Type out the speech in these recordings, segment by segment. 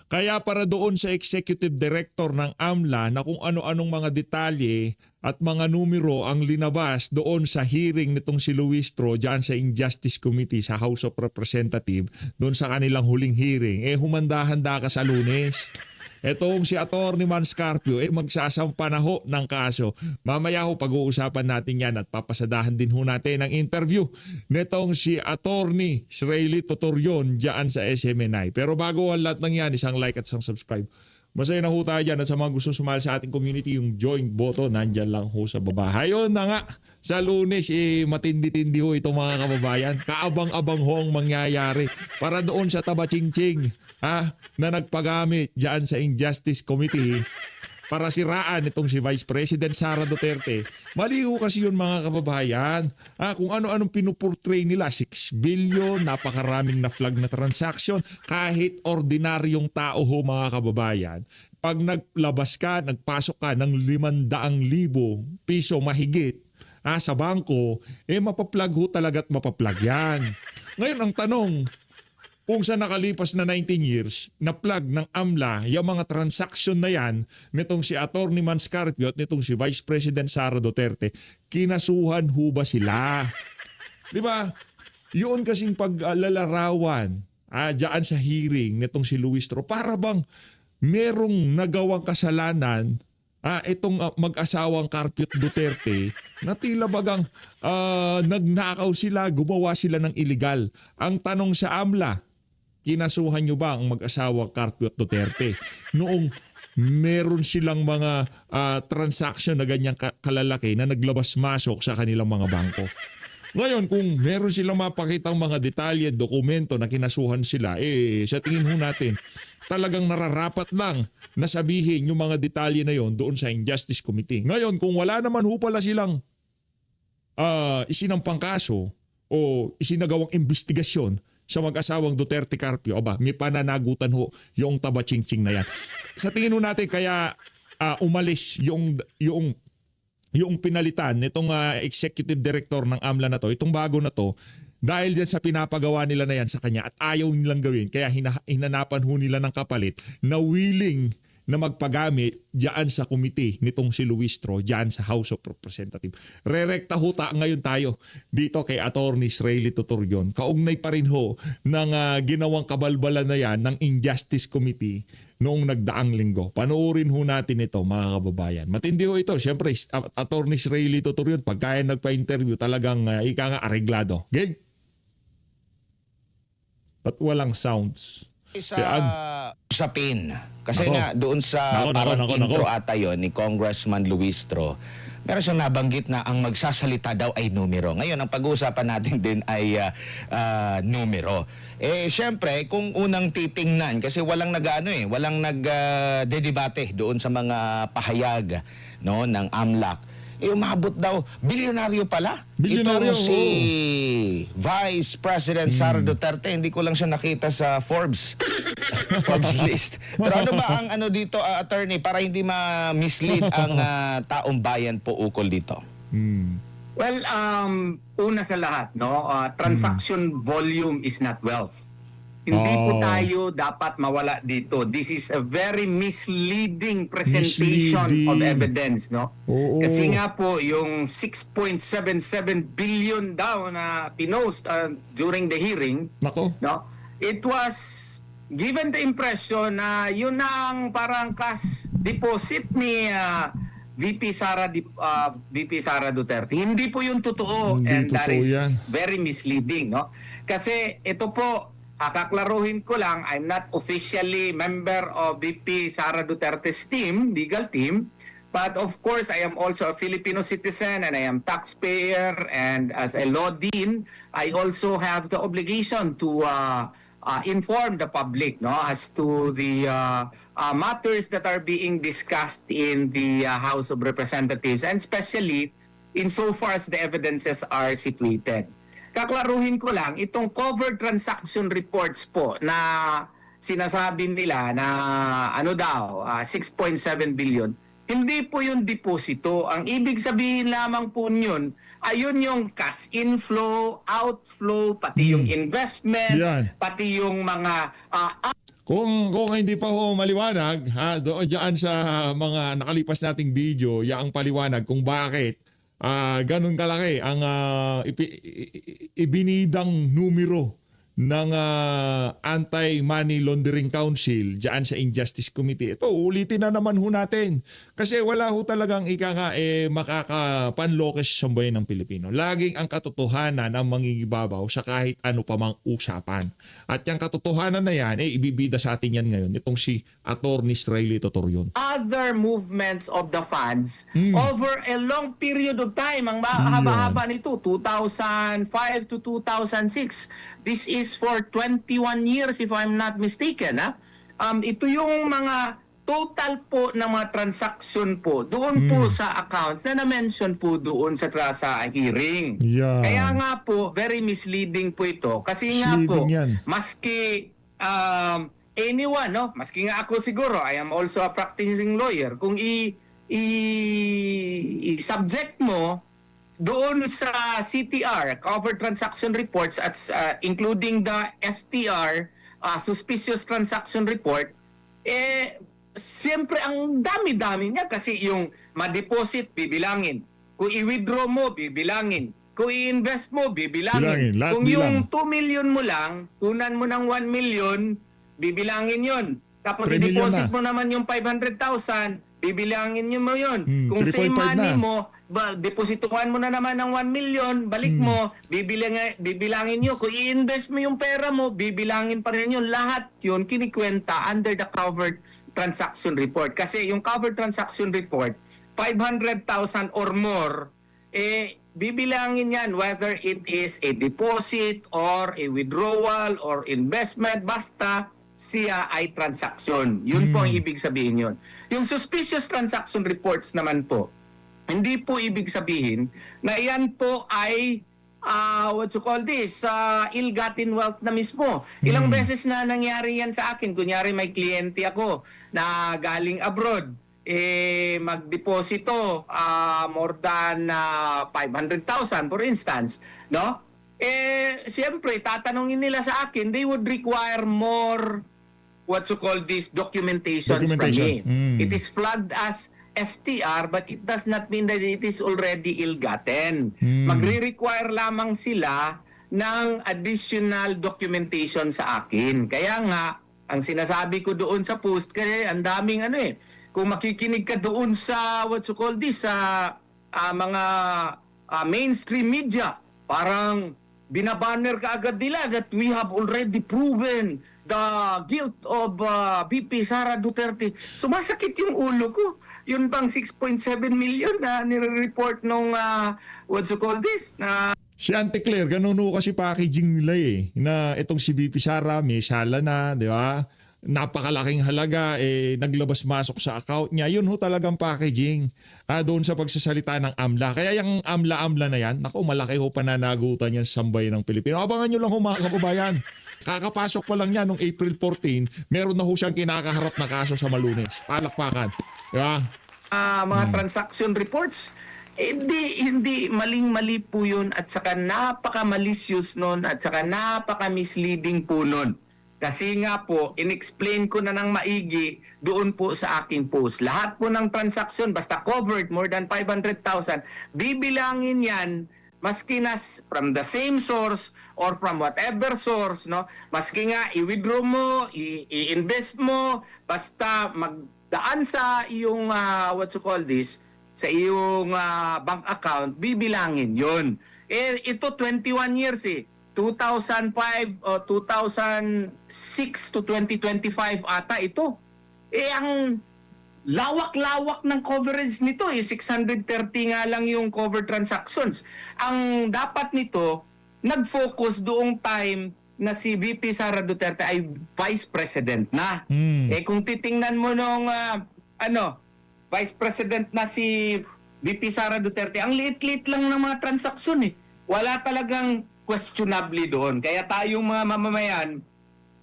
Kaya para doon sa executive director ng AMLA na kung ano-anong mga detalye at mga numero ang linabas doon sa hearing nitong si Luis Tro dyan sa Injustice Committee sa House of Representatives, doon sa kanilang huling hearing, humanda-handa ka sa Lunes. Etong si Atty. Manscarpio magsasampa na ho ng kaso. Mamaya ho pag-uusapan natin yan at papasadahan din ho natin ang interview nitong si Atty. Sreli Totorion dyan sa SMNI. Pero bago ang lahat ng yan, isang like at isang subscribe. Masaya na ho tayo dyan at sa mga gusto sumali sa ating community, yung join button, nandyan lang ho sa baba. Ayun na nga, sa Lunes, matindi-tindi ho itong mga kababayan. Kaabang-abang ho ang mangyayari para doon sa Tabachingching na nagpagamit dyan sa Injustice Committee para siraan itong si Vice President Sara Duterte. Maliho kasi yun mga kababayan. Kung ano-anong pinuportray nila, 6 billion, napakaraming na flag na transaction, kahit ordinaryong tao ho mga kababayan. Pag naglabas ka, nagpasok ka ng 500,000 piso mahigit sa bangko, mapaplag ho talaga't mapaplag yan. Ngayon ang tanong, kung sa nakalipas na 19 years, na-plug ng AMLA yung mga transaction na yan nitong si Atty. Manscarpio at nitong si Vice President Sara Duterte, kinasuhan ho ba sila? Di ba? Yun kasing paglalarawan dyan sa hearing nitong si Luis Tro, para bang merong nagawang kasalanan itong mag-asawang Carpio Duterte na tila bagang nagnakaw sila, gumawa sila ng illegal. Ang tanong sa AMLA, kinasuhan nyo ba ang mag-asawa Carpio Duterte noong meron silang mga transaction na ganyang kalalaki na naglabas-masok sa kanilang mga bangko? Ngayon, kung meron silang mapakitang mga detalye, dokumento na kinasuhan sila, sa tingin ho natin, talagang nararapat lang na sabihin yung mga detalye na yon doon sa Injustice Committee. Ngayon, kung wala naman ho pala silang isinampang kaso o isinagawang investigasyon sa mag-asawang Duterte Carpio, may pananagutan ho yung Tabachingching na yan. Sa tingin ho natin kaya umalis yung pinalitan nitong executive director ng AMLA na to, itong bago na to, dahil dyan sa pinapagawa nila na yan sa kanya at ayaw nilang gawin, kaya hinanapan ho nila ng kapalit na willing na magpagamit dyan sa committee nitong si Luis Tro dyan sa House of Representatives. Rerekta ho ngayon tayo dito kay Atty. Sreli Totorion. Kaugnay pa rin ho ng ginawang kabalbalan na yan ng Injustice Committee noong nagdaang linggo. Panoorin ho natin ito mga kababayan. Matindi ho ito. Siyempre, Atty. Sreli Totorion, pagka nagpa-interview talagang ika nga areglado. Okay? At walang sounds. Sa usapin. Kasi nga doon sa parang intro ata yun ni Congressman Luis Tro, meron siyang nabanggit na ang magsasalita daw ay numero. Ngayon, ang pag-uusapan natin din ay numero. Siyempre, kung unang titingnan, kasi walang walang nagdedebate doon sa mga pahayag ng AMLAC. Umabot daw, bilyonaryo pala. Bilyonaryo, itong si Vice President Sara Duterte. Hindi ko lang siya nakita sa Forbes list. Pero ano ba ang dito, attorney, para hindi ma-mislead ang taong bayan po ukol dito? Well, una sa lahat, transaction volume is not wealth. Hindi po tayo dapat mawala dito. This is a very misleading presentation of evidence, Kasi nga po, yung 6.77 billion daw na pinost during the hearing, it was given the impression na yun ang parang cash deposit ni VP Sara Duterte. Hindi po yun totoo. And that is very misleading, Kasi ito po, kaklaruhin ko lang, I'm not officially member of VP Sara Duterte's team, legal team, but of course I am also a Filipino citizen and I am taxpayer, and as a law dean, I also have the obligation to inform the public as to the matters that are being discussed in the House of Representatives, and especially insofar as the evidences are situated. Kaklaruhin ko lang, itong covered transaction reports po na sinasabi nila na 6.7 billion, hindi po yung deposito. Ang ibig sabihin lamang po yun, ayun yung cash inflow, outflow, pati yung investment, pati yung mga Kung hindi pa ho maliwanag, doon dyan sa mga nakalipas nating video, yaang paliwanag kung bakit ganun kalaki ang ibinidang numero ng Anti-Money Laundering Council dyan sa Injustice Committee. Ito, ulitin na naman ho natin. Kasi wala ho talagang makakapanlokes sa sambayan ng Pilipino. Laging ang katotohanan ang mangingibabaw sa kahit ano pa mang usapan. At yung katotohanan na yan, ibibida sa atin yan ngayon. Itong si Atty. Sriley Totorion. Other movements of the funds over a long period of time. Ang haba-haba nito, 2005 to 2006. This is for 21 years if I'm not mistaken. Ito yung mga total po ng mga transaction po doon po sa accounts na na-mention po doon sa hearing. Yeah. Kaya nga po, very misleading po ito. Kasi nga po, Misleading yan. maski anyone, no? Maski nga ako siguro, I am also a practicing lawyer. Kung i-subject mo doon sa CTR, Covered Transaction Reports, at including the STR, Suspicious Transaction Report, siyempre ang dami-dami niya kasi yung ma-deposit, bibilangin. Kung i-withdraw mo, bibilangin. Kung i-invest mo, bibilangin. Bilangin, lahat Kung bilang. yung 2 million mo lang, kunan mo ng 1 million, bibilangin yon. Tapos 3 million i-deposit na. mo naman yung 500,000, bibilangin mo yun. Kung 3.5 same money na. mo, deposituhan mo na naman ng 1 million, balik mo, bibilangin nyo. Kung i-invest mo yung pera mo, bibilangin pa rin yun. Lahat yun kinikwenta under the Covered Transaction Report. Kasi yung Covered Transaction Report, 500,000 or more, bibilangin yan whether it is a deposit or a withdrawal or investment, basta siya ay transaction. Yun po ang ibig sabihin yun. Yung suspicious transaction reports naman po, hindi po ibig sabihin na yan po ay ill-gotten wealth na mismo. Ilang beses na nangyari yan sa akin. Kunyari may kliyente ako na galing abroad, magdeposito more than 500,000 for instance, no? Siyempre tatanungin nila sa akin, they would require more documentations from me. It is flagged as STR, but it does not mean that it is already ill-gotten. Magre-require lamang sila ng additional documentation sa akin. Kaya nga, ang sinasabi ko doon sa post, kasi ang daming kung makikinig ka doon sa sa mga mainstream media, parang binabanner ka agad nila that we have already proven the guilt of VP Sara Duterte. Sumasakit yung ulo ko. Yun bang 6.7 million na nire-report nung na Si Auntie Claire, ganun ho kasi packaging nila na itong si BP Sara, may sala na, di ba? Napakalaking halaga, naglabas-masok sa account niya. Yun ho talagang packaging doon sa pagsasalita ng AMLA. Kaya yung AMLA na yan, naku, malaki ho pananagutan yan sa sambayan ng Pilipino. Abangan nyo lang ho mga kababayan. Kakapasok pa lang niya nung April 14, meron na ho siyang kinakaharap na kaso sa Malunes. Palakpakan. Diba? mga transaction reports, hindi maling-mali po yun at saka napaka-malicious nun at saka napaka-misleading po nun. Kasi nga po, in-explain ko na ng maigi doon po sa aking post. Lahat po ng transaction, basta covered more than 500,000, bibilangin yan maski na from the same source or from whatever source, no? Maski nga i-withdraw mo, i-invest mo, basta magdaan sa iyong sa iyong bank account, bibilangin 'yon. Ito 21 years 2005 o 2006 to 2025 ata ito. Ang lawak-lawak ng coverage nito 630 nga lang yung covered transactions. Ang dapat nito, nag-focus doong time na si VP Sara Duterte ay Vice President na. Kung titingnan mo nung Vice President na si VP Sara Duterte, ang liit-liit lang ng mga transaksyon Wala talagang questionably doon. Kaya tayong mga mamamayan,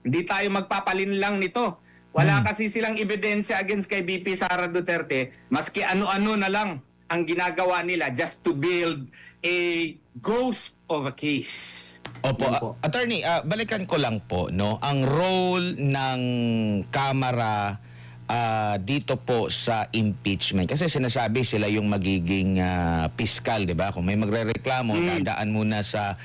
hindi tayo magpapalinlang nito. Wala kasi silang ebidensya against kay VP Sara Duterte, maski ano-ano na lang ang ginagawa nila just to build a ghost of a case. Opo, Yun po. attorney, balikan ko lang po, no, ang role ng Kamara dito po sa impeachment. Kasi sinasabi sila yung magiging piskal, di ba? Kung may magrereklamo, dadaan muna sa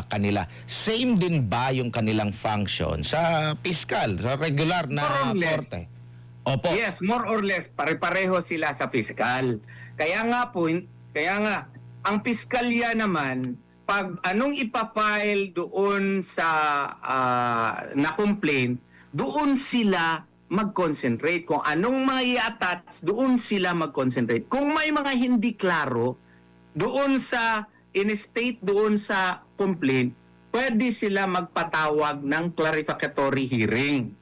kanila. Same din ba yung kanilang function sa piskal, sa regular na More or less. korte? Opo. Yes, more or less pare-pareho sila sa piskal. Kaya nga ang piskalya naman pag anong ipafile doon sa na complaint, doon sila mag-concentrate. Kung anong mga i-attach, doon sila mag-concentrate. Kung may mga hindi klaro, doon sa in-state, doon sa complaint, pwede sila magpatawag ng clarificatory hearing.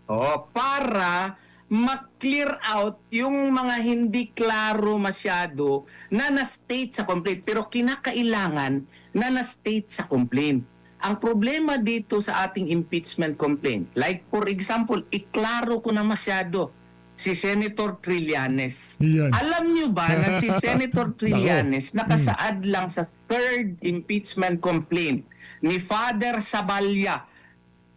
Para ma-clear out yung mga hindi klaro masyado na na-state sa complaint. Pero kinakailangan na na-state sa complaint. Ang problema dito sa ating impeachment complaint, like for example, iklaro ko na masyado si Senator Trillanes. Yan. Alam nyo ba na si Senator Trillanes nakasaad lang sa third impeachment complaint ni Father Saballa?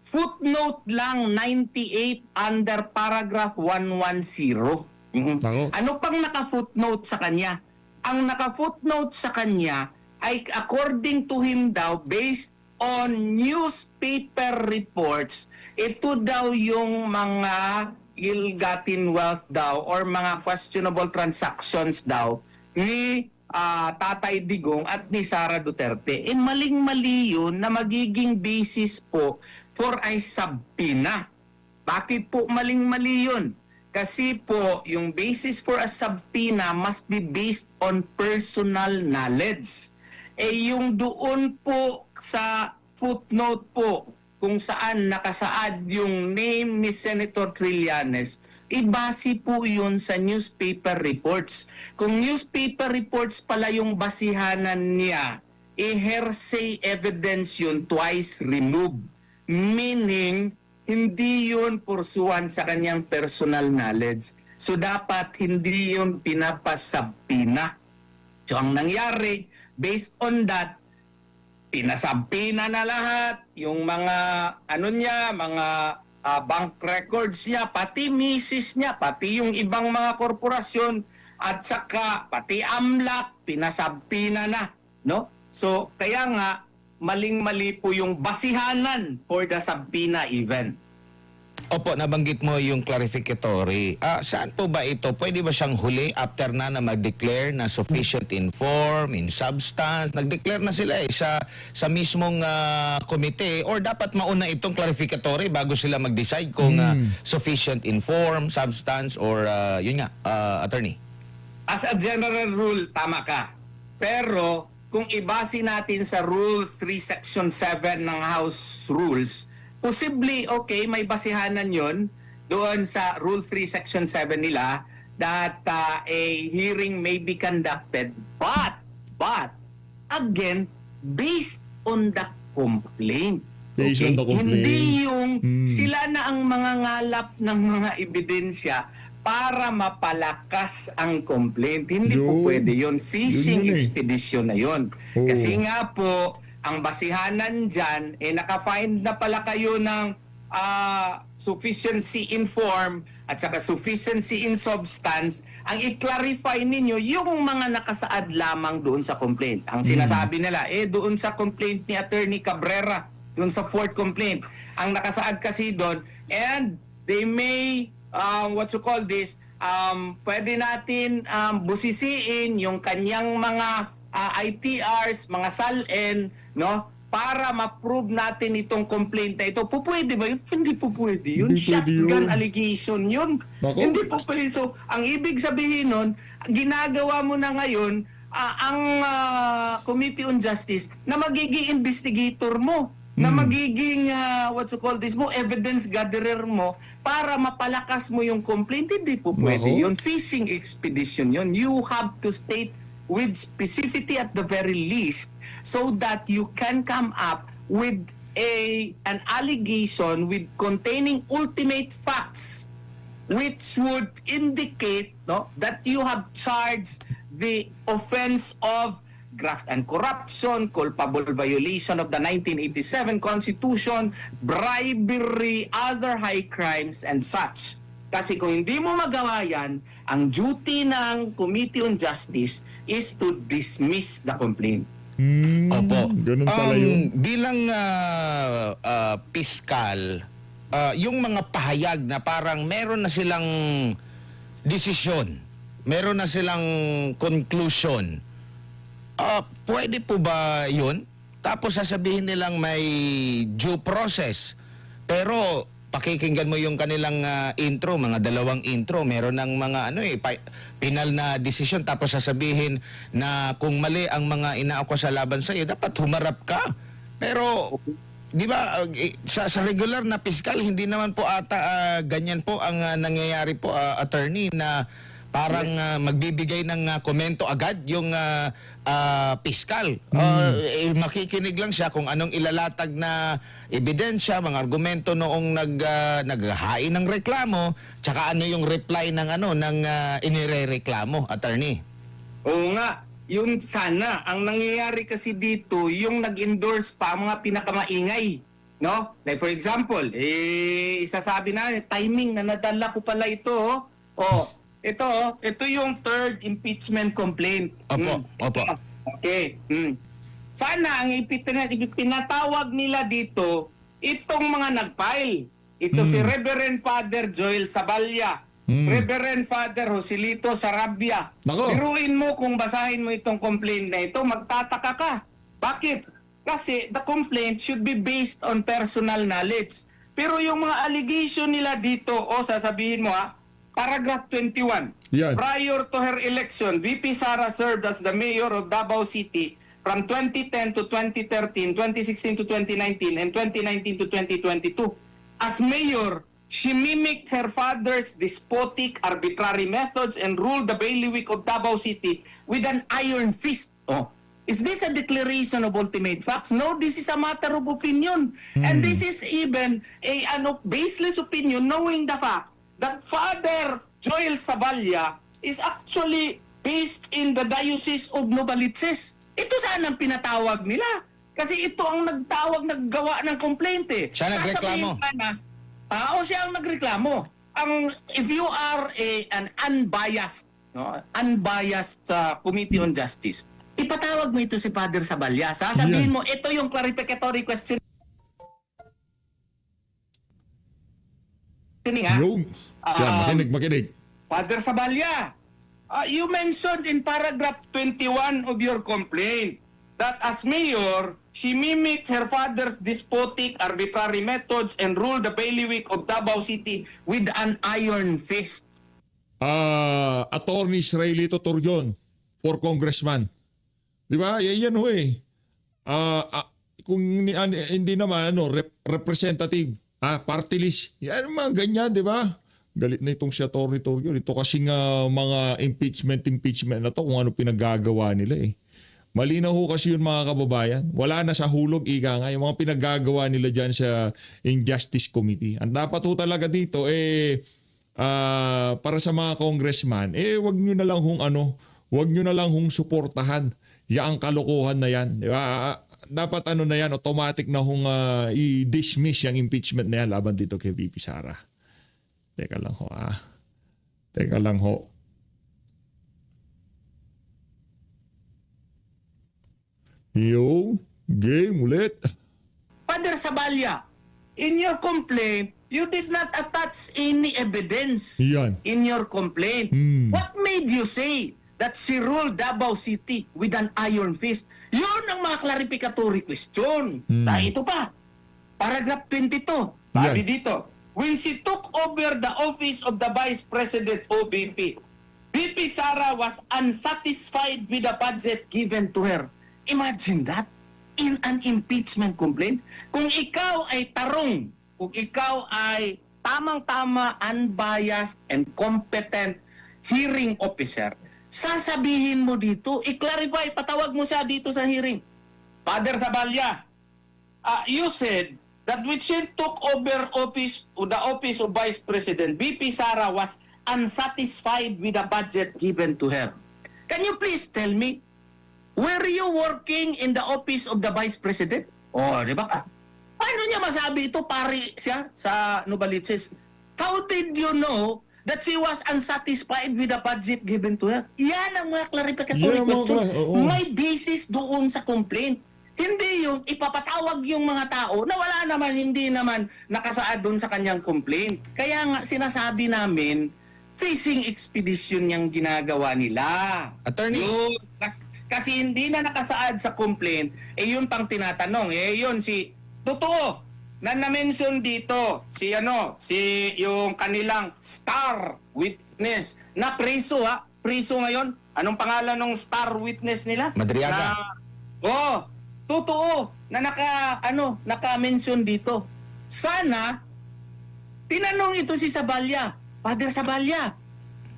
Footnote lang 98 under paragraph 110. Nako. Ano pang naka-footnote sa kanya? Ang naka-footnote sa kanya ay according to him daw, based on newspaper reports, ito daw yung mga ill-gotten wealth daw or mga questionable transactions daw ni Tatay Digong at ni Sara Duterte. Maling-mali yun na magiging basis po for a subpoena. Bakit po maling-mali yun? Kasi po, yung basis for a subpoena must be based on personal knowledge. Yung doon po sa footnote po, kung saan nakasaad yung name ni Senator Trillanes, ibase po yun sa newspaper reports. Kung newspaper reports pala yung basihanan niya, hearsay evidence yun twice removed. Meaning, hindi yun pursuan sa kanyang personal knowledge. So, dapat hindi yun pinapasabpina. So, ang nangyari, based on that, pinasabpina na lahat, yung mga, mga bank records niya, pati misis niya, pati yung ibang mga korporasyon, at saka pati AMLAC, pinasabpina na, no? So, kaya nga, maling-mali po yung basihanan for the subpoena event. Opo, nabanggit mo yung clarificatory. Saan po ba ito? Pwede ba siyang huli after na mag-declare na sufficient in form, in substance? Nag-declare na sila sa mismong komite, or dapat mauna itong clarificatory bago sila mag-decide kung sufficient in form, substance, or yun nga, attorney? As a general rule, tama ka. Pero kung ibase natin sa Rule 3 Section 7 ng House Rules, possibly, okay, may basihanan yon doon sa Rule 3 Section 7 nila that a hearing may be conducted. But, again, based on the complaint. Based on the complaint. Hindi yung sila na ang mga ngalap ng mga ebidensya para mapalakas ang complaint. Hindi po pwede yun. Fishing Yun eh. expedition na yun. Oo. Kasi nga po, ang basihanan dyan, naka-find na pala kayo ng sufficiency in form at saka sufficiency in substance. Ang i-clarify ninyo yung mga nakasaad lamang doon sa complaint. Ang sinasabi nila, doon sa complaint ni Attorney Cabrera, doon sa fourth complaint, ang nakasaad kasi doon, and they may, pwede natin busisiin yung kanyang mga ITRs, mga SALN, no? Para ma-prove natin itong complaint na ito. Pwede ba yun? Hindi po pwede yun. Hindi pwede Shotgun yun. allegation yun. Nako. Hindi po pwede. So, ang ibig sabihin nun, ginagawa mo na ngayon ang Committee on Justice na magiging investigator mo, na magiging, evidence gatherer mo para mapalakas mo yung complaint. Hindi po pwede Nako. yun. Fishing expedition yun. You have to state with specificity at the very least so that you can come up with an allegation with containing ultimate facts which would indicate that you have charged the offense of graft and corruption, culpable violation of the 1987 Constitution, bribery, other high crimes, and such. Kasi kung hindi mo magawa yan, ang duty ng Committee on Justice is to dismiss the complaint. Opo. Ganun pala yun. Bilang piskal, yung mga pahayag na parang meron na silang desisyon, meron na silang conclusion, pwede po ba yun? Tapos sasabihin nilang may due process. Pero pakikinggan mo yung kanilang intro, mga dalawang intro, meron ng mga penal na desisyon, tapos sasabihin na kung mali ang mga inaakusa laban sa iyo, dapat humarap ka. Pero di ba sa regular na piskal, hindi naman po ata ganyan po ang nangyayari po, attorney, na parang magbibigay ng komento agad yung piskal. Makikinig lang siya kung anong ilalatag na ebidensya, mga argumento noong naghahain ng reklamo, tsaka ano yung reply ng inirereklamo, attorney. Oo nga, yung sana, ang nangyayari kasi dito, yung nag-endorse pa ang mga pinakamaingay. No? Like for example, isasabi na, timing na nadala ko pala ito. Ito yung third impeachment complaint. Opo, opo. Okay. Sana ang pinatawag nila dito, itong mga nag-file. Ito si Reverend Father Joel Saballa, Reverend Father Joselito Sarabia. Nako. Biruin mo kung basahin mo itong complaint na ito, magtataka ka. Bakit? Kasi the complaint should be based on personal knowledge. Pero yung mga allegation nila dito, sasabihin mo paragraph 21. Yan. Prior to her election, VP Sara served as the mayor of Davao City from 2010 to 2013, 2016 to 2019, and 2019 to 2022. As mayor, she mimicked her father's despotic, arbitrary methods and ruled the bailiwick of Davao City with an iron fist. Is this a declaration of ultimate facts? No, this is a matter of opinion. And this is even a baseless opinion, knowing the fact that Father Joel Saballa is actually based in the Diocese of Novaliches. Ito sana ang pinatawag nila. Kasi ito ang naggawa ng complaint eh. Siya nagreklamo. Siya ang nagreklamo. If you are an unbiased, unbiased Committee on Justice, ipatawag mo ito si Father Saballa. Sasabihin mo, ito yung clarificatory question. Yung. Yan, makinig. Father Saballa, you mentioned in paragraph 21 of your complaint that as mayor, she mimicked her father's despotic, arbitrary methods and ruled the bailiwick of Davao City with an iron fist. Attorney Israelito Turjon for congressman. Di ba? Yan ho eh. Kung hindi naman representative, party list. Yan mga ganyan, di ba? Galit na itong si Attorney Turjon. Ito kasi nga mga impeachment na to kung ano pinaggagawa nila eh. Malinaw ho kasi yun mga kababayan. Wala na sa hulog, ika nga. Yung mga pinaggagawa nila dyan sa Injustice Committee. Ang dapat ho talaga dito para sa mga congressman, wag nyo na lang wag nyo na lang suportahan yaang kalokohan na yan. Diba? Dapat na yan, automatic na i-dismiss yung impeachment na yan laban dito kay VP Sara. Teka lang ho. Yo, game ulit. Father Saballa, in your complaint, you did not attach any evidence Yan. in your complaint. What made you say that she ruled Davao City with an iron fist? Yun ang mga clarificatory question. Ito pa, paragraph 22. Sabi dito, when she took over the office of the Vice President OBP, VP Sara was unsatisfied with the budget given to her. Imagine that. In an impeachment complaint, kung ikaw ay tarong, kung ikaw ay tamang-tama, unbiased, and competent hearing officer, sasabihin mo dito, i-clarify, patawag mo siya dito sa hearing. Father Saballa, you said that when she took over the office of Vice President, VP Sara was unsatisfied with the budget given to her. Can you please tell me, were you working in the office of the Vice President? Oh, di ba? Paano niya masabi ito? Pari siya sa Novaliches. How did you know that she was unsatisfied with the budget given to her? Yan ang mga clarificatory Yan ang mga question. oo. May basis doon sa complaint. Hindi yung ipapatawag yung mga tao na wala naman, hindi naman nakasaad doon sa kanyang complaint. Kaya nga sinasabi namin, fishing expedition yung ginagawa nila. Attorney. Yun, kasi hindi na nakasaad sa complaint, yun pang tinatanong. Yun totoo, na-mention dito, si yung kanilang star witness na preso ngayon. Anong pangalan ng star witness nila? Madriaga. Totoo na naka-mention dito. Sana tinanong ito si Saballa, Father Saballa,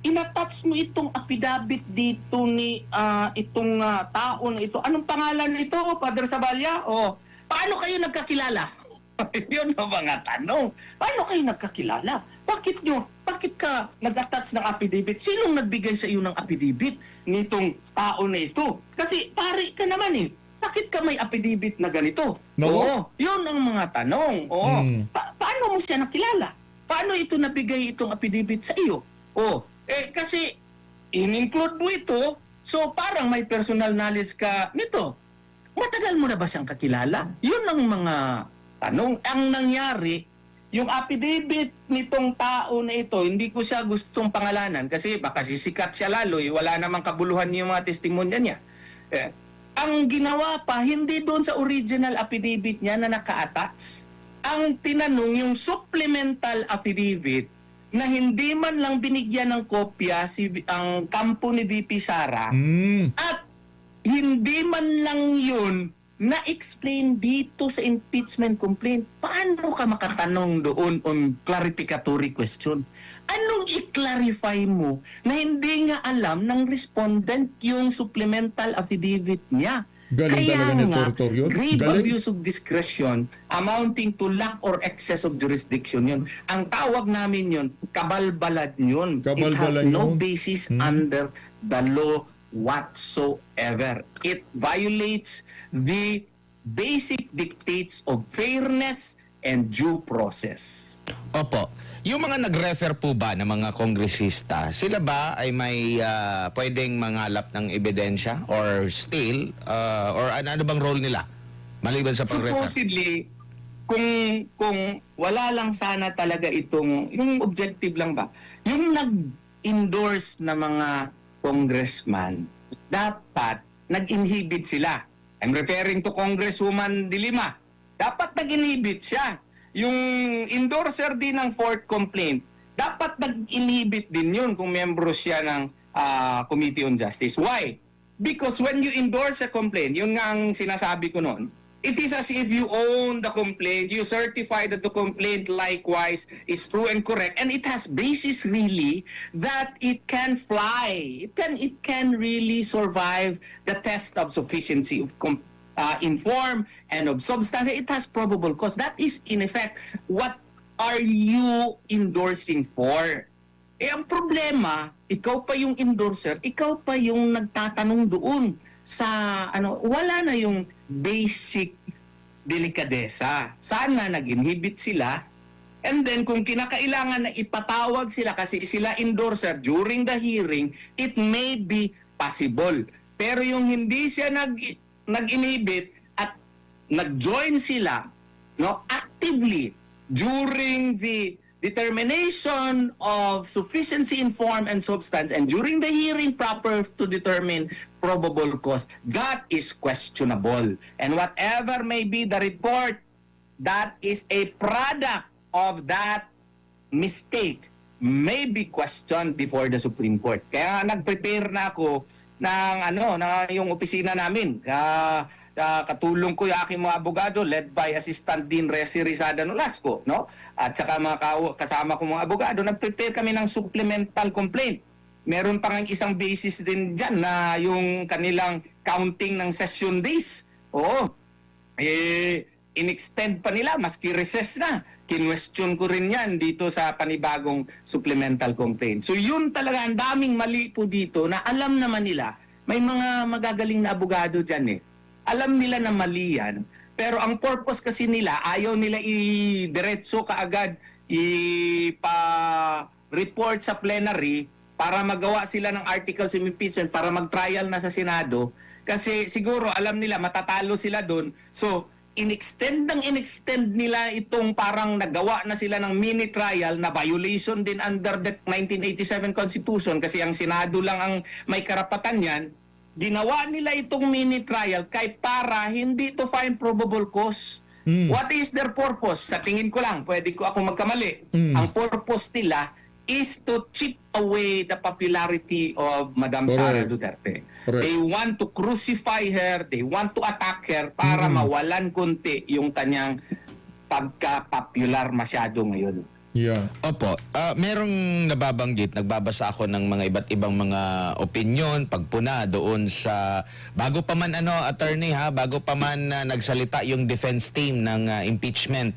inattach mo itong affidavit dito ni itong tao na ito. Anong pangalan nito, Father Saballa? Paano kayo nagkakilala? Yun ang mga tanong. Paano kayo nagkakilala? Bakit ka nag-attach ng affidavit? Sinong nagbigay sa iyo ng affidavit nitong tao na ito? Kasi pare ka naman eh. Bakit ka may affidavit na ganito? No? Yun ang mga tanong. Paano mo siya nakilala? Paano ito nabigay itong affidavit sa iyo? Kasi in-include mo ito, so parang may personal knowledge ka nito. Matagal mo na ba siyang kakilala? Yun ang mga tanong. Ang nangyari, yung affidavit nitong tao na ito, hindi ko siya gustong pangalanan kasi baka sisikat siya lalo, wala namang kabuluhan yung mga testimonya niya. Ang ginawa pa, hindi doon sa original affidavit niya na naka-attach. Ang tinanong, yung supplemental affidavit na hindi man lang binigyan ng kopya ang kampo ni VP Sara at hindi man lang yun na-explain dito sa impeachment complaint. Paano ka makatanong doon on clarificatory question? Anong i-clarify mo na hindi nga alam ng respondent yung supplemental affidavit niya? Galing talaga ni Tortor yun. Grave Galing. abuse of discretion amounting to lack or excess of jurisdiction yun. Ang tawag namin yun, kabalbalad yun. It has Kabalbalad no yun. basis under the law whatsoever. It violates the basic dictates of fairness and due process. Opo. Yung mga nag-refer po ba ng mga kongresista, sila ba ay may pwedeng mangalap ng ebidensya or still or ano bang role nila maliban sa pag-refer? Supposedly, kung wala lang sana talaga yung objective lang ba, yung nag-endorse na mga congressman, dapat nag-inhibit sila. I'm referring to Congresswoman De Lima. Dapat nag-inhibit siya. Yung endorser din ng fourth complaint, dapat nag-inhibit din yun kung membro siya ng Committee on Justice. Why? Because when you endorse a complaint, yun nga ang sinasabi ko noon, it is as if you own the complaint, you certify that the complaint likewise is true and correct, and it has basis really that it can fly. It can really survive the test of sufficiency of in form and of substance. It has probable cause. That is in effect, what are you endorsing for? Ang problema, ikaw pa yung endorser, ikaw pa yung nagtatanong doon sa wala na yung basic delikadesa. Sana nag-inhibit sila. And then kung kinakailangan na ipatawag sila kasi sila endorser during the hearing, it may be possible. Pero yung hindi siya nag-inhibit at nag-join sila actively during the determination of sufficiency in form and substance and during the hearing proper to determine probable cause, that is questionable. And whatever may be the report, that is a product of that mistake may be questioned before the Supreme Court. Kaya nag-prepare na ako ng yung opisina namin. Katulong ko yung aking mga abogado led by Assistant Dean Resi Rizada Nolasco, no? At saka mga kasama ko mga abogado, nag-prepare kami ng supplemental complaint. Meron pa ng isang basis din dyan na yung kanilang counting ng session days. Oo. In-extend pa nila, maski recess na. Kinwestiyon ko rin yan dito sa panibagong supplemental complaint. So yun talaga, ang daming mali po dito na alam naman nila, may mga magagaling na abogado dyan eh. Alam nila na mali yan, pero ang purpose kasi nila, ayaw nila i-diretso kaagad, ipa-report sa plenary para magawa sila ng articles of impeachment para mag-trial na sa Senado. Kasi siguro alam nila matatalo sila doon. So, inextend nila itong parang nagawa na sila ng mini trial na violation din under the 1987 Constitution kasi ang Senado lang ang may karapatan yan. Ginawa nila itong mini trial kay para hindi to find probable cause. What is their purpose? Sa tingin ko lang, pwede ko ako magkamali. Ang purpose nila is to chip away the popularity of Madam Sara Duterte. Correct. They want to crucify her, they want to attack her para mawalan konti yung kanyang pagka-popular masyado ngayon. Yeah. Opo, merong nababanggit, nagbabasa ako ng mga iba't ibang mga opinion, pagpuna doon sa, bago pa man attorney bago pa man nagsalita yung defense team ng impeachment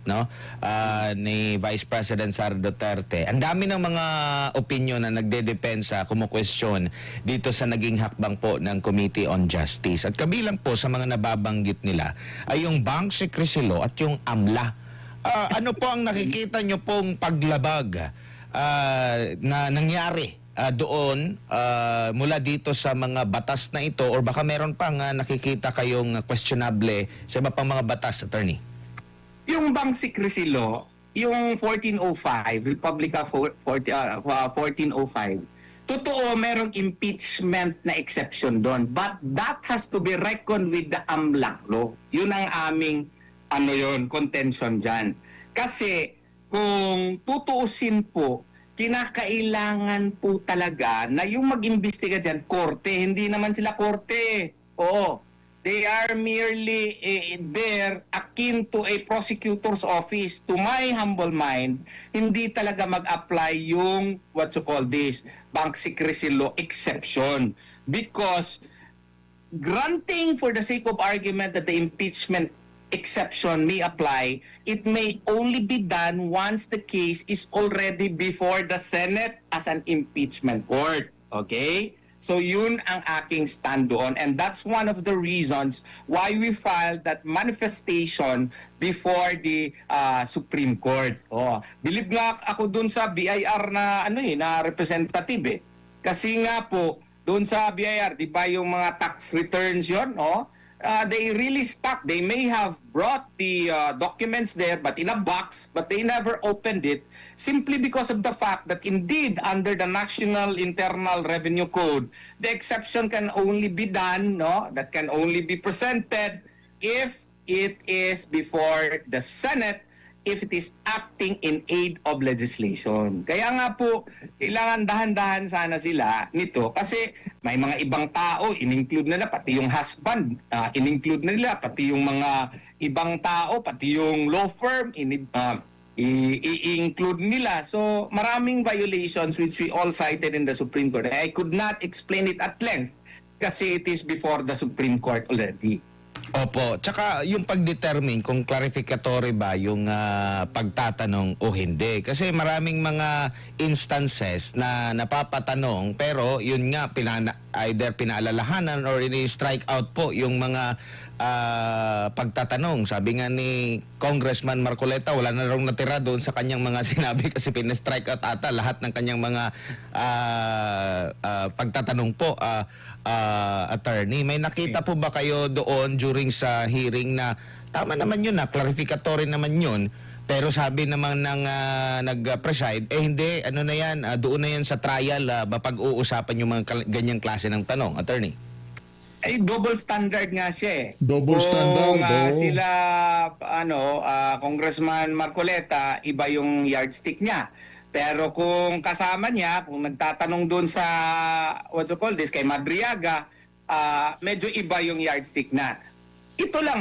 ni Vice President Sara Duterte. Ang dami ng mga opinion na nagdedepensa, kumukwestiyon dito sa naging hakbang po ng Committee on Justice. At kabilang po sa mga nababanggit nila ay yung Bank Secrecy Law at yung AMLA. Ano po ang nakikita nyo pong paglabag na nangyari doon mula dito sa mga batas na ito or baka meron pang nakikita kayong questionable sa iba pang mga batas, attorney? Yung Bank Secrecy Law, yung 1405, Republic of 1405, totoo merong impeachment na exception doon, but that has to be reckoned with the AMLAC law. Yun ang aming contention dyan. Kasi kung tutuusin po, kinakailangan po talaga na yung mag-imbestiga dyan, korte. Hindi naman sila korte. Oo. They are merely there akin to a prosecutor's office. To my humble mind, hindi talaga mag-apply yung Bank Secrecy Law exception. Because granting for the sake of argument that the impeachment exception may apply, it may only be done once the case is already before the Senate as an impeachment court. Okay? So yun ang aking stand doon, and that's one of the reasons why we filed that manifestation before the Supreme Court. Bilib nga ako dun sa BIR na na representative Kasi nga po doon sa BIR, di ba yung mga tax returns yon, they really stuck. They may have brought the documents there but in a box, but they never opened it simply because of the fact that indeed under the National Internal Revenue Code, the exception can only be done, that can only be presented if it is before the Senate, if it is acting in aid of legislation. Kaya nga po, kailangan dahan-dahan sana sila nito kasi may mga ibang tao, in-include nila, pati yung husband, in-include nila, pati yung mga ibang tao, pati yung law firm, i-include nila. So maraming violations which we all cited in the Supreme Court. I could not explain it at length kasi it is before the Supreme Court already. Opo, tsaka yung pag-determine kung clarificatory ba yung pagtatanong o hindi. Kasi maraming mga instances na napapatanong pero yun nga either pinaalalahanan or ini-strike out po yung mga pagtatanong. Sabi nga ni Congressman Marcoleta, wala na raw natira doon sa kanyang mga sinabi kasi pin-strike out ata lahat ng kanyang mga pagtatanong po. Attorney, may nakita po ba kayo doon during sa hearing na tama naman yun clarificatory naman yun, pero sabi naman ng nag-preside, hindi, na yan, doon na yan sa trial, mapag-uusapan yung mga ganyang klase ng tanong, attorney? Ay, double standard nga siya Double standard, sila, Congressman Marcoleta, iba yung yardstick niya. Pero kung kasama niya, kung nagtatanong doon sa, kay Madriaga, medyo iba yung yardstick na. Ito lang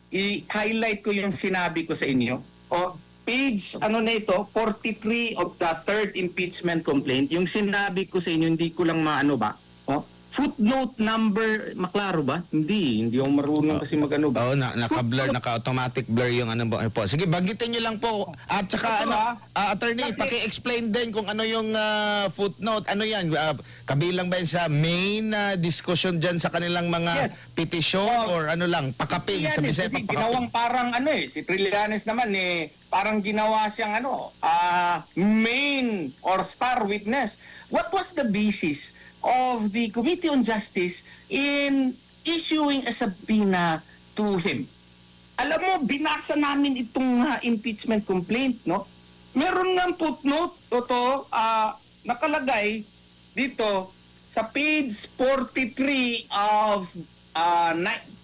i-highlight ko yung sinabi ko sa inyo. Page, 43 of the third impeachment complaint, yung sinabi ko sa inyo, hindi ko lang footnote number, maklaro ba? Hindi ako marunong kasi mag-ano ba? Oo, naka-blur, naka-automatic blur yung ano po. Sige, bagitin niyo lang po. At saka, Ito, attorney, Kasi- paki-explain din kung ano yung footnote. Ano yan? Kabilang ba yan sa main discussion dyan sa kanilang mga Yes. petisyon or ano lang, pakaping, sa Bisaya, Kasi pakaping. ginawang parang si Trillanes naman parang ginawa siyang main or star witness. What was the basis of the Committee on Justice in issuing a subpoena to him? Alam mo, binasa namin itong impeachment complaint, no? Meron ng footnote, nakalagay dito sa page 43 of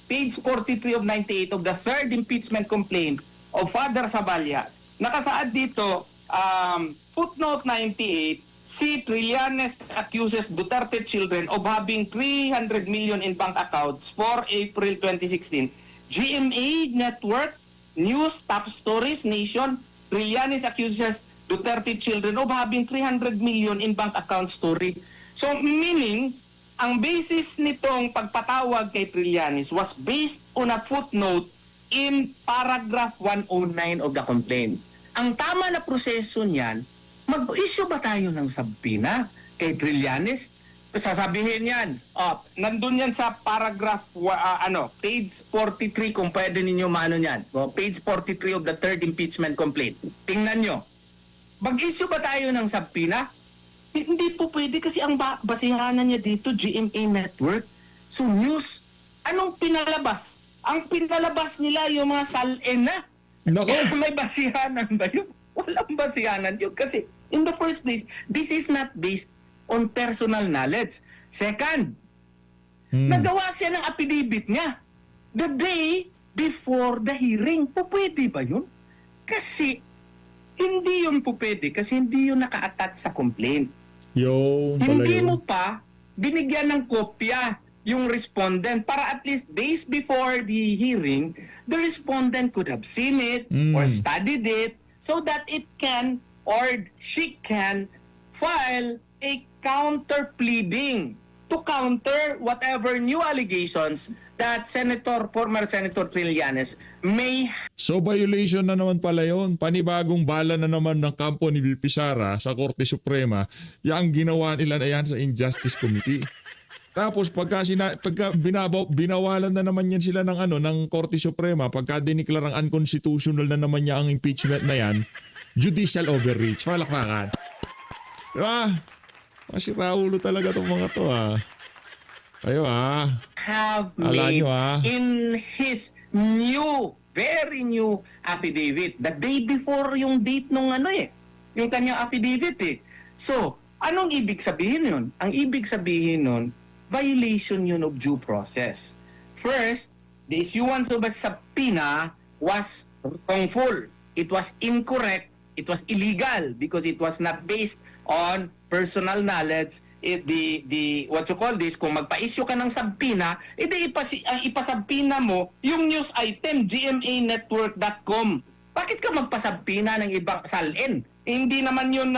page 43 of 98 of the third impeachment complaint of Father Saballa. Nakasaad dito, footnote 98, si Trillanes accuses Duterte children of having 300 million in bank accounts for April 2016. GMA Network, News, Top Stories, Nation, Trillanes accuses Duterte children of having 300 million in bank account story. So meaning, ang basis nitong pagpatawag kay Trillanes was based on a footnote in paragraph 109 of the complaint. Ang tama na proseso niyan, mag-issue ba tayo ng subpoena kay Trillanes? Sasabihin yan, nandun yan sa paragraph, page 43 kung pwede ninyo maano yan. Page 43 of the third impeachment complaint. Tingnan nyo. Mag-issue ba tayo ng subpoena? Hindi po pwede kasi ang basihanan niya dito, GMA Network. So news, anong pinalabas? Ang pinalabas nila yung mga salin na. Nako. May basihanan ba yun? Walang basihanan yun kasi in the first place, this is not based on personal knowledge. Second, nagawa siya ng affidavit niya the day before the hearing. Pwede ba yun? Kasi hindi yun pwede kasi hindi yun naka-attach sa complaint. Yun pala Hindi yun. mo pa binigyan ng kopya yung respondent para at least days before the hearing, the respondent could have seen it or studied it so that it can or she can file a counter pleading to counter whatever new allegations that former Senator Trillanes may. So violation na naman pala yun. Panibagong bala na naman ng kampo ni VP Sara sa Korte Suprema. Yang ginawa nila na yan sa Injustice Committee. Tapos pagka binawalan na naman yan sila ng Korte Suprema, pagka diniklarang unconstitutional na naman niya ang impeachment na yan, judicial overreach. Palakpakan. Diba? Masiraulo talaga itong mga to Ayo Have Ala made nyo, in his very new affidavit. The day before yung date nung yung kanyang affidavit So, anong ibig sabihin nun? Ang ibig sabihin nun, violation yun of due process. First, the issuance of a subpoena was wrongful. It was incorrect. It was illegal because it was not based on personal knowledge. What you call this, kung magpa-issue ka ng subpoena, ang ipasubpoena mo yung news item, gmanetwork.com. Bakit ka magpasubpoena ng ibang salin? Hindi naman yun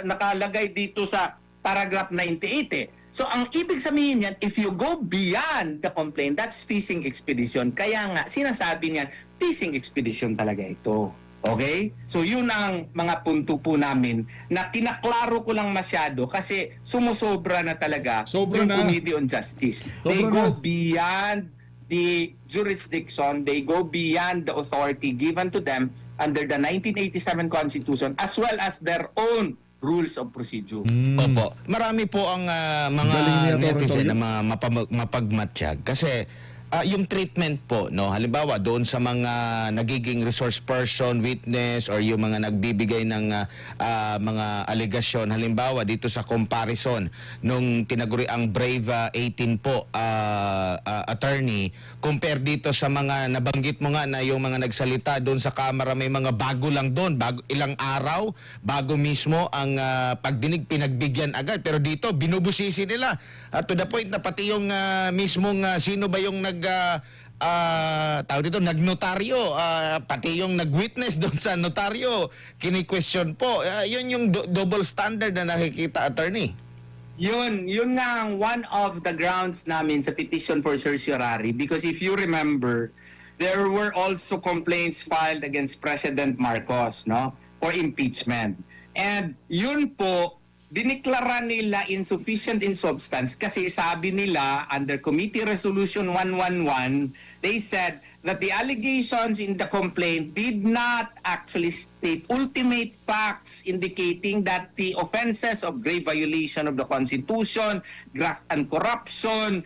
nakalagay dito sa paragraph 98 So, ang ibig sabihin yan, if you go beyond the complaint, that's fishing expedition. Kaya nga, sinasabi niyan, fishing expedition talaga ito. Okay? So yun ang mga punto po namin na kinaklaro ko lang masyado kasi sumusobra na talaga Sobra yung na. Committee on Justice. Sobra They go na. beyond the jurisdiction, they go beyond the authority given to them under the 1987 Constitution as well as their own rules of procedure. Opo. Marami po ang mga Galing niya, netizen Torre na mga mapagmatsyag kasi yung treatment po, no, halimbawa doon sa mga nagiging resource person, witness, or yung mga nagbibigay ng mga alegasyon, halimbawa dito sa comparison nung tinaguri ang Brave 18 po, attorney, compare dito sa mga nabanggit mo nga na yung mga nagsalita doon sa kamera, may mga bago lang doon, ilang araw, bago mismo ang pagdinig, pinagbigyan agad. Pero dito, binubusisi nila. To the point na pati yung mismong sino ba yung tawag dito, nagnotaryo, pati yung nag-witness doon sa notaryo, kini-question po. Yun yung double standard na nakikita, attorney. Yun nga ang one of the grounds namin sa petition for certiorari, because if you remember, there were also complaints filed against President Marcos, no, for impeachment. And yun po, diniklara nila insufficient in substance kasi sabi nila under Committee Resolution 111, they said that the allegations in the complaint did not actually state ultimate facts indicating that the offenses of grave violation of the Constitution, graft and corruption,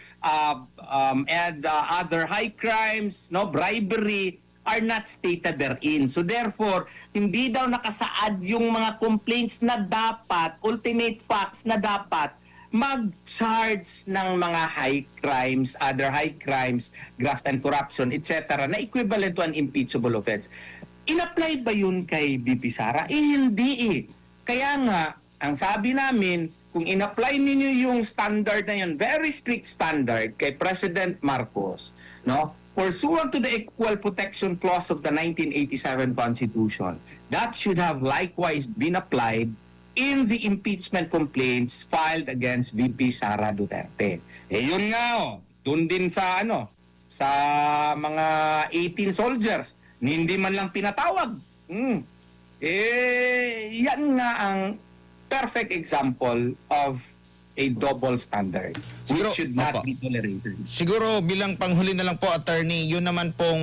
and other high crimes, no, bribery, are not stated therein. So therefore, hindi daw nakasaad yung mga complaints na dapat, ultimate facts na dapat mag-charge ng mga high crimes, other high crimes, graft and corruption, etc. na equivalent to an impeachable offense. In-apply ba yun kay BP Sara? Hindi eh. Kaya nga, ang sabi namin, kung in-apply ninyo yung standard na yun, very strict standard kay President Marcos, no? Pursuant to the Equal Protection Clause of the 1987 Constitution, that should have likewise been applied in the impeachment complaints filed against VP Sara Duterte. Yun nga dun din sa sa mga 18 soldiers, hindi man lang pinatawag. Yan nga ang perfect example of a double standard which Siguro, should not opo, be tolerated. Siguro bilang panghuli na lang po, attorney, yun naman pong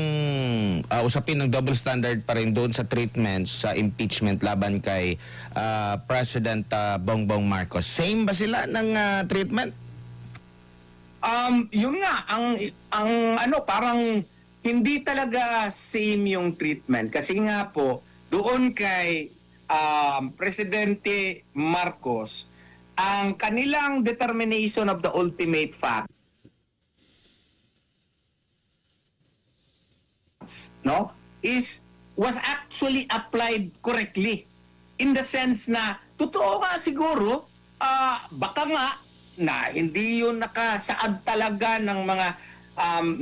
usapin ng double standard pa rin doon sa treatment sa impeachment laban kay President Bongbong Marcos. Same ba sila ng treatment? Yun nga ang parang hindi talaga same yung treatment kasi nga po doon kay Presidente Marcos, ang kanilang determination of the ultimate facts, no, was actually applied correctly in the sense na totoo nga siguro, baka nga na hindi yun nakasaad talaga ng mga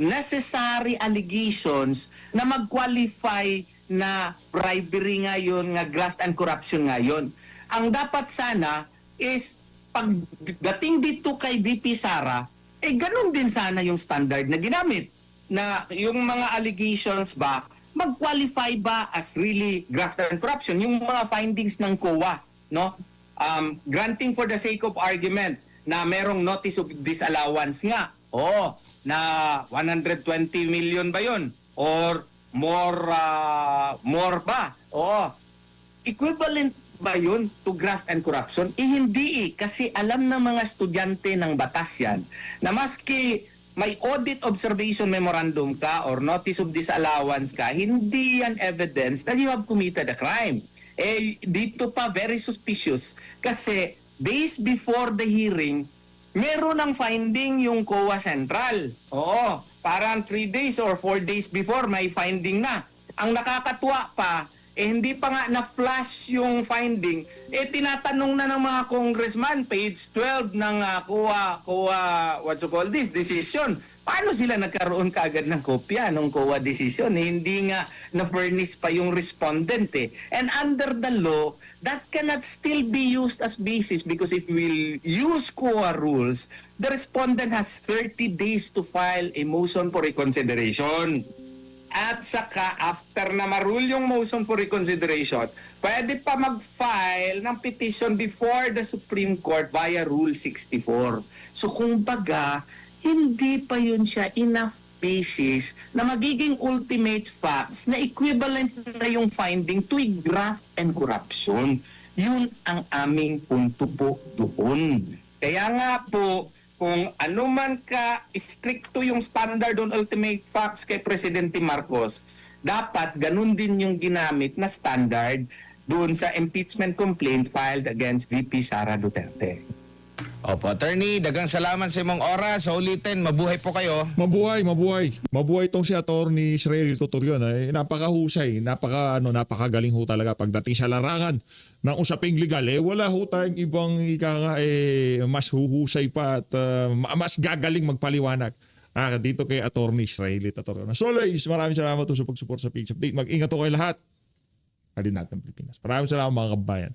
necessary allegations na mag-qualify na bribery nga yun, nga graft and corruption nga yun. Ang dapat sana is pagdating dito kay VP Sara, ganun din sana yung standard na ginamit. Na yung mga allegations ba, mag-qualify ba as really graft and corruption? Yung mga findings ng COA, no? Granting for the sake of argument na merong notice of disallowance nga. Na 120 million ba yun? Or more ba? Equivalent ba yun to graft and corruption? Hindi kasi alam ng mga estudyante ng batas yan na maski may audit observation memorandum ka or notice of disallowance ka, hindi yan evidence that you have committed a crime. Dito pa very suspicious kasi days before the hearing, meron ng finding yung COA Central. Parang 3 days or 4 days before may finding na. Ang nakakatuwa pa, hindi pa nga na-flash yung finding, tinatanong na ng mga congressman, page 12 ng COA, decision. Paano sila nagkaroon kaagad ng kopya ng COA decision? Hindi nga na-furnish pa yung respondent And under the law, that cannot still be used as basis because if we use COA rules, the respondent has 30 days to file a motion for reconsideration. At saka, after na marule yung motion for reconsideration, pwede pa mag-file ng petition before the Supreme Court via Rule 64. So, kumbaga, hindi pa yun siya enough basis na magiging ultimate facts na equivalent na yung finding to a graft and corruption. Yun ang aming punto po doon. Kaya nga po, kung ano man ka stricto yung standard on ultimate facts kay Presidente Marcos, dapat ganun din yung ginamit na standard doon sa impeachment complaint filed against VP Sara Duterte. Opo, attorney, dagang salamat sa imong oras. Sa ulitin, mabuhay po kayo. Mabuhay. Mabuhay tong si Attorney Israel Tutorion. Napakahusay, napakagaling ho talaga pagdating sa larangan ng usaping legal. Wala ho tayong ibang mas huhusay pa at mas gagaling magpaliwanag. Dito kay Attorney Israel Tutorion. So, guys, maraming salamat sa pag-support sa Page Update. Mag-ingat ho kayo lahat. Halin natin Pilipinas. Maraming salamat mga kabayan.